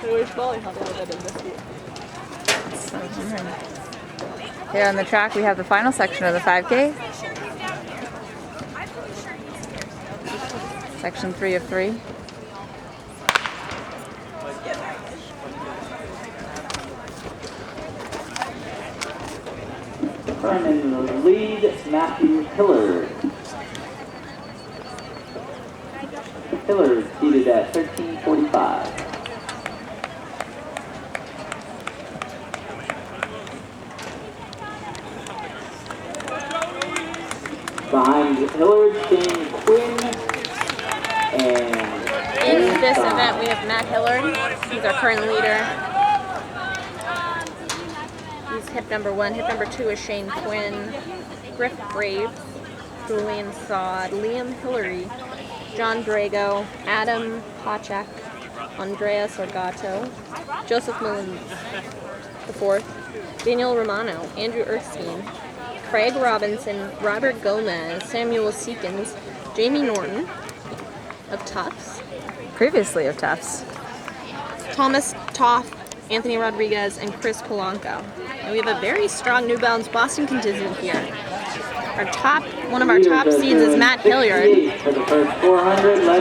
Here on the track we have the final section of the 5K. Section 3 of 3. In the lead, Matthew Hillard. Hillard seated at 13:45. Behind Hillard, Shane Quinn, and in this event we have Matt Hillard. He's our current leader. He's hip number 1. Hip number 2 is Shane Quinn, Griff Graves, Julian Sod, Liam Hillary, John Drago, Adam Pachak, Andrea Sorgato, Joseph Mullins IV, Daniel Romano, Andrew Erskine, Craig Robinson, Robert Gomez, Samuel Seekins, Jamie Norton of Tufts, Previously of Tufts. Thomas Toff, Anthony Rodriguez, and Chris Polanco. And we have a very strong New Balance Boston contingent here. One of our top seeds is Matt Hilliard,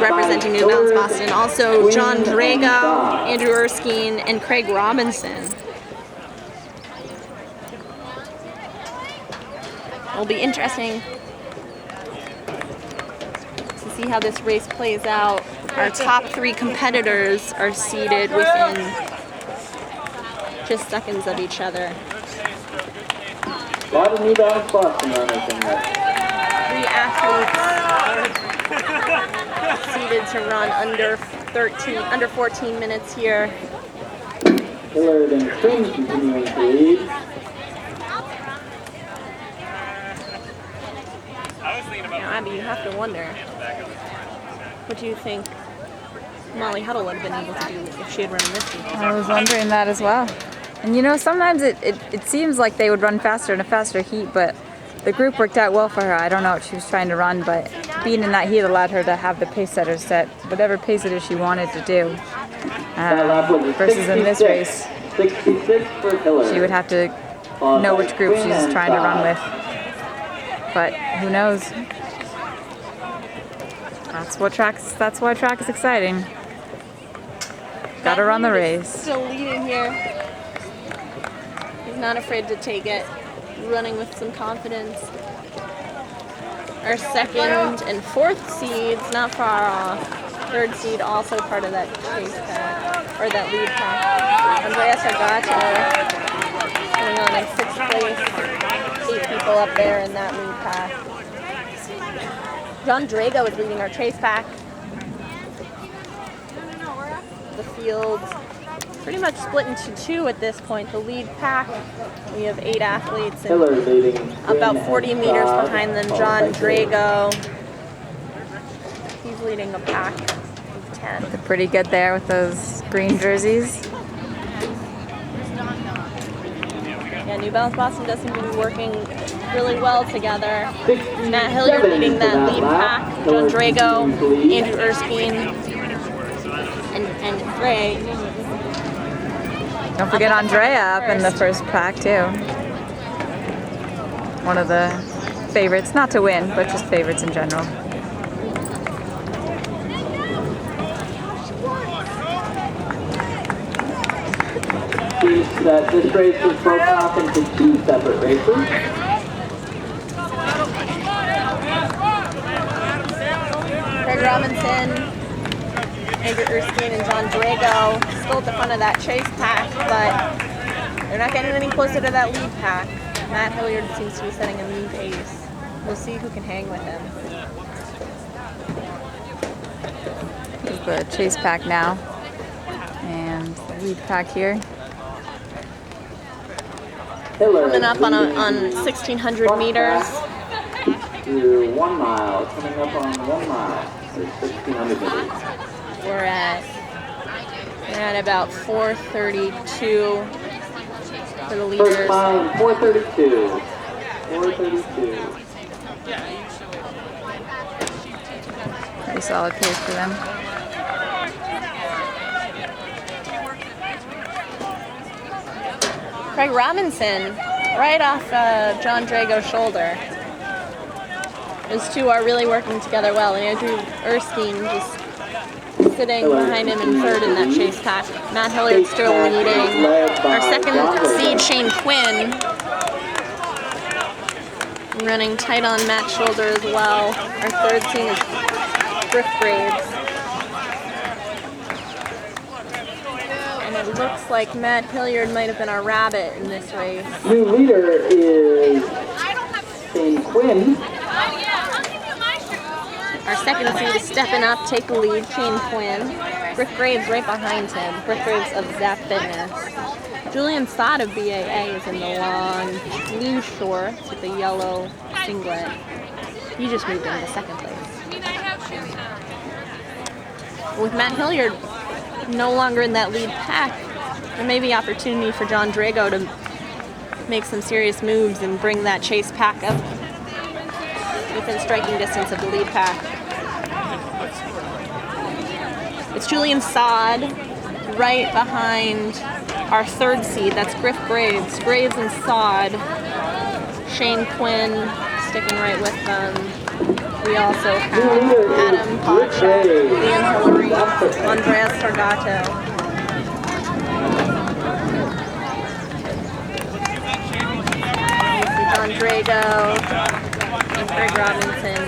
representing New Balance Boston. Also John Drago, Andrew Erskine, and Craig Robinson. It'll be interesting to see how this race plays out. Our top 3 competitors are seated within just seconds of each other. A lot of New Balance Boston runners in there. 3 athletes seated to run under 14 minutes here. Hillard and Quinn continuing to lead. Now, Abby, you have to wonder, what do you think Molly Huddle would have been able to do if she had run in this heat? I was wondering that as well. And you know, sometimes it seems like they would run faster in a faster heat, but the group worked out well for her. I don't know what she was trying to run, but being in that heat allowed her to have the pace setter set whatever pace it is she wanted to do. Versus in this race, 66 for Hillard. she would have to know which group she's trying to run with. But who knows? That's why track is exciting. Gotta run the race. Still leading here. He's not afraid to take it. Running with some confidence. Our 2nd and 4th seeds, not far off. 3rd seed also part of that chase pack, or that lead pack. Andrea Sargato coming on in 6th place. 8 people up there in that lead pack. John Drago is leading our chase pack. The field's pretty much split into 2 at this point. The lead pack, we have 8 athletes, and about 40 meters behind them, John Drago. He's leading a pack of 10. They're pretty good there with those green jerseys. Yeah, New Balance Boston does seem to be working really well together. Matt Hilliard leading that lead pack, John Drago, Andrew Erskine, and Craig. Don't forget Andrea up in the first pack too. One of the favorites, not to win, but just favorites in general. That this race was broken off into 2 separate races. Craig Robinson, Andrew Erskine, and John Drago still at the front of that chase pack, but they're not getting any closer to that lead pack. Matt Hilliard seems to be setting a new pace. We'll see who can hang with him. Here's the chase pack now, and the lead pack here. Coming up on 1,600 meters. To 1 mile, coming up on 1 mile, so 1,600 meters. We're at about 4:32 for the leaders. First mile, 4:32. 4:32. Pretty solid pace for them. Craig Robinson, right off John Drago's shoulder. Those two are really working together well, and Andrew Erskine just sitting behind him in third in that chase pack. Matt Hilliard still leading. Our second seed, Shane Quinn, running tight on Matt's shoulder as well. Our third seed is Griff Graves. And it looks like Matt Hilliard might have been our rabbit in this race. New leader is Shane Quinn. Our second seed is stepping up, take the lead, Shane Quinn. Griff Graves right behind him. Griff Graves of Zap Fitness. Julian Sod of BAA is in the long blue shorts with the yellow singlet. He just moved into second place. With Matt Hilliard no longer in that lead pack, there may be opportunity for John Drago to make some serious moves and bring that chase pack up within striking distance of the lead pack. It's Julian Sod right behind our third seed. That's Griff Graves. Graves and Sod. Shane Quinn sticking right with them. We also have Adam Pochak, Liam Hillary, Andreas Sargato. John Drago and Craig Robinson.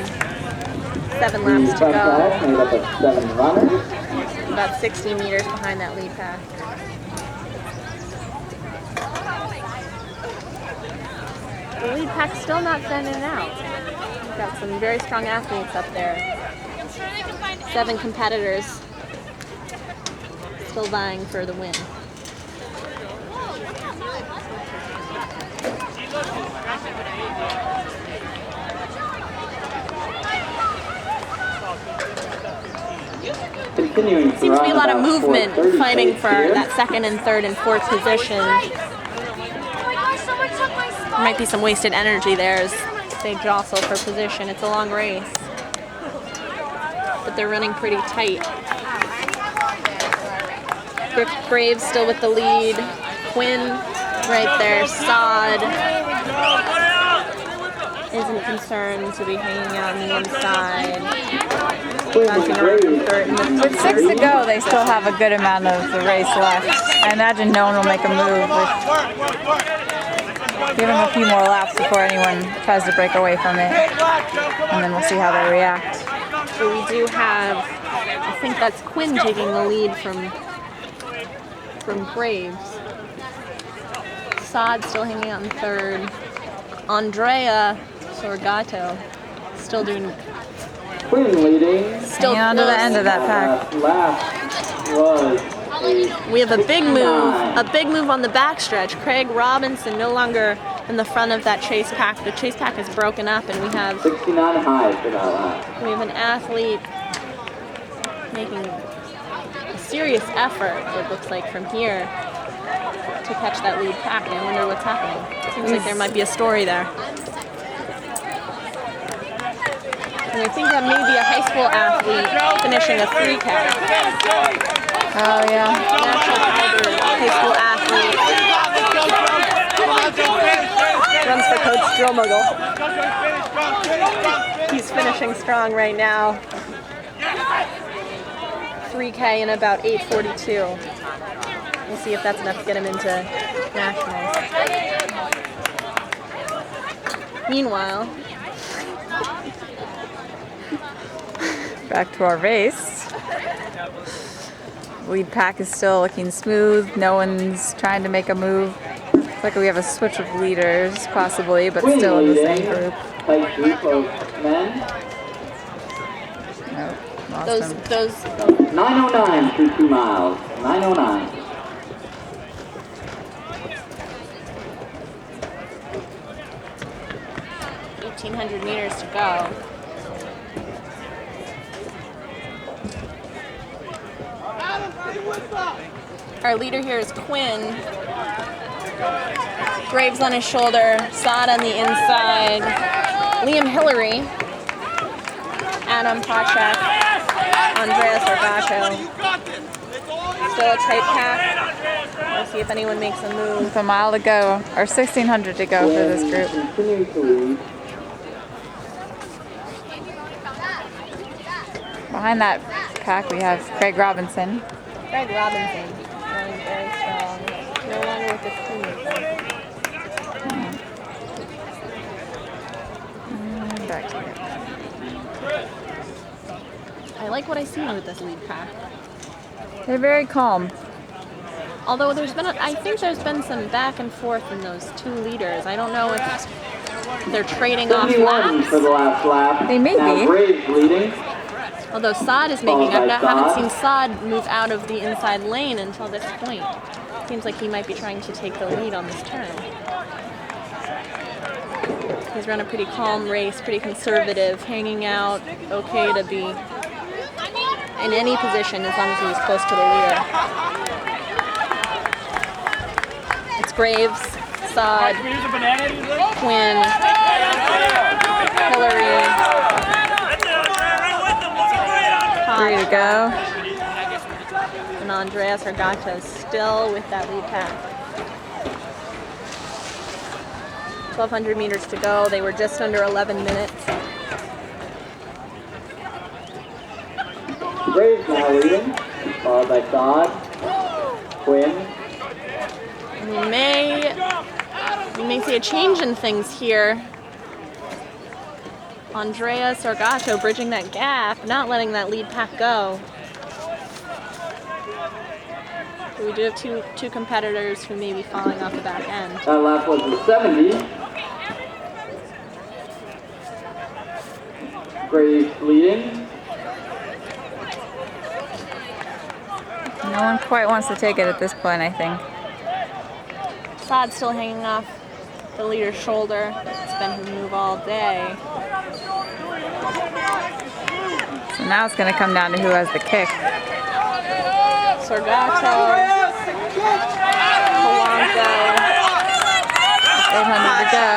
7 laps to go. Made up of 7 runners. About 60 meters behind that lead pack. The lead pack's still not sending it out. We've got some very strong athletes up there. 7 competitors still vying for the win. Continuing Seems to be a lot of movement fighting for that second and third and fourth position. There might be some wasted energy there as they jostle for position. It's a long race, but they're running pretty tight. Griff Graves still with the lead. Quinn right there. Sod isn't concerned to be hanging out on the inside. Bouncing around from third and then With 6 to go, they still have a good amount of the race left. I imagine no one will make a move. Give them a few more laps before anyone tries to break away from it. And then we'll see how they react. So we do have, I think that's Quinn taking the lead from Graves. Sod still hanging out in third. Andrea Sorgato still doing. Quinn leading. Still hanging on to the end of that pack. Last was We have a big move on the backstretch. Craig Robinson no longer in the front of that chase pack. The chase pack is broken up, and we have 69 high for that lap. We have an athlete making a serious effort, it looks like, from here to catch that lead pack. I wonder what's happening. Seems like there might be a story there. And I think that may be a high school athlete finishing a 3K. Oh, yeah. National caliber high school athlete. Runs for Coach Drill Muggle. He's finishing strong right now. 3K in about 8:42. We'll see if that's enough to get him into nationals. Meanwhile, Back to our race. Lead pack is still looking smooth. No one's trying to make a move. Looks like we have a switch of leaders, possibly, but still in the same group. Tight group of men. Nope, lost him. those 9:09 through 2 miles. 9:09. $1,800 meters to go. Our leader here is Quinn. Graves on his shoulder, Sod on the inside, Liam Hillary, Adam Pochak, Andreas Sargato. Still a tight pack. We'll see if anyone makes a move. With a mile to go, or 1,600 to go for this group. Continues to lead. Behind that pack, we have Craig Robinson. Greg Robinson running very strong. No longer with his teammates. And back to it. I like what I see with this lead pack. They're very calm. Although I think there's been some back and forth in those two leaders. I don't know if they're trading off 71 laps. for the last lap. They may Now be. Braves leading. Although Saad is making, Followed by haven't Saad. seen Saad move out of the inside lane until this point. Seems like he might be trying to take the lead on this turn. He's run a pretty calm race, pretty conservative, hanging out, okay to be in any position as long as he's close to the leader. It's Graves, Saad, Quinn, Hillary, 3 to go. and Andreas Argato still with that lead pack. 1,200 meters to go. They were just under 11 minutes. Braves now leading. Followed by Saad. Quinn. We may see a change in things here. Andreas Argato bridging that gap, not letting that lead pack go. So we do have two competitors who may be falling off the back end. That lap was the 70. Graves leading. No one quite wants to take it at this point, I think. Saad still hanging off the leader's shoulder. It's been his move all day. So now it's going to come down to who has the kick. Sorgato, Polanco, 800 to go.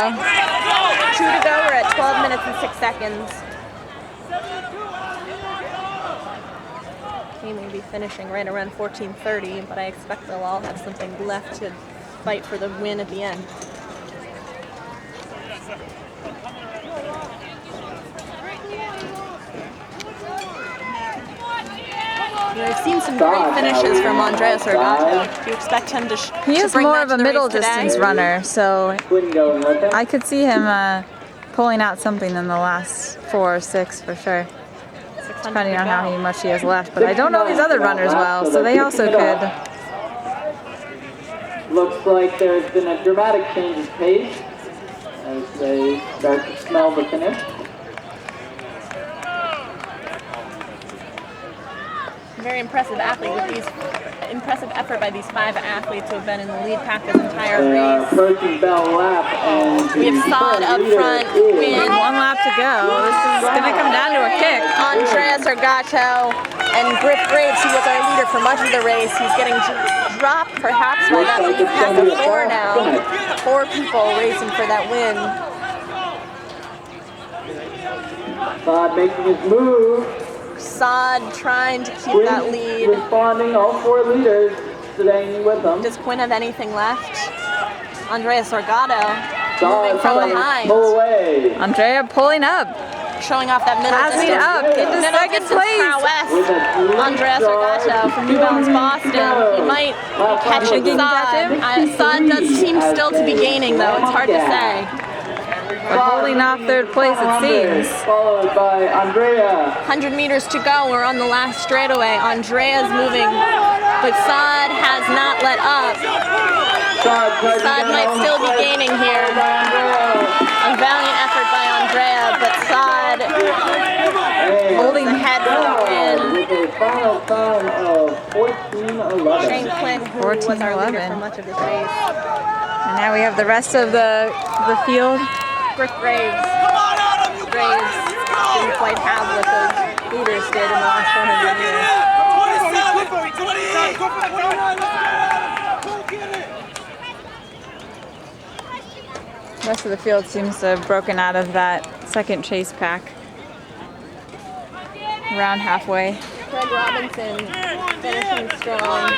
2 to go. We're at 12 minutes and 6 seconds. He may be finishing right around 14:30, but I expect they'll all have something left to fight for the win at the end. We've seen some great finishes from Andreas Argato. Do you expect him to He is bring more that of to a the middle race today? distance runner, so Quinn going with him. I could see him pulling out something in the last 4 or 6 for sure, 600 depending to on go. how much he has left. But I don't know these other runners well, so they also could. Looks like there's been a dramatic change of pace as they start to smell the finish. Very impressive impressive effort by these 5 athletes who have been in the lead pack this entire They are race. approaching Bell Lap, and We have Saad up front, Quinn, 1 lap to go. This is going to come down to a kick. Andreas Argato, and Griff Graves, who was our leader for much of the race. He's getting dropped perhaps by that lead pack of 4 now. 4 people racing for that win. Saad making his move. Saad trying to keep Quinn that lead. responding, all 4 leaders staying with them. Does Quinn have anything left? Andreas Argato moving Saad from trying to behind, pull away. Andrea pulling up. showing off that middle Passing distance. up into Middle second distance place. prowess. With a Andreas Argato from New Balance Boston. He might be catching Think he can catch Saad. him? Saad does seem still to be gaining, though. It's hard to say. We're holding off 3rd place, it seems. Followed by Andrea. 100 meters to go. We're on the last straightaway. Andrea's moving, but Saad has not let up. Saad might still be gaining here. A valiant effort by Andrea, but Saad holding ahead for the win. With a final time of 14:11. Shane Quinn, who was our leader 14:11. for much of this race. And now we have the rest of the field. Griff Graves. Graves didn't quite have what those leaders did in the last 400 meters. The rest of the field seems to have broken out of that second chase pack. Around halfway. Craig Robinson finishing strong.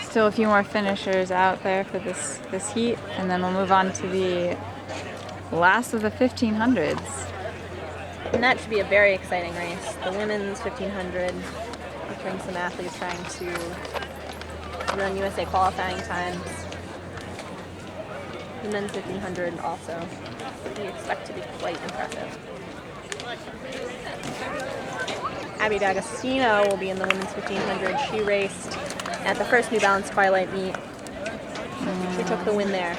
Still a few more finishers out there for this heat, and then we'll move on to the last of the 1500s. And that should be a very exciting race. The women's 1500, featuring some athletes trying to run USA qualifying times. The men's 1500 also, we expect to be quite impressive. Abby D'Agostino will be in the women's 1500. She raced at the first New Balance Twilight meet. She took the win there.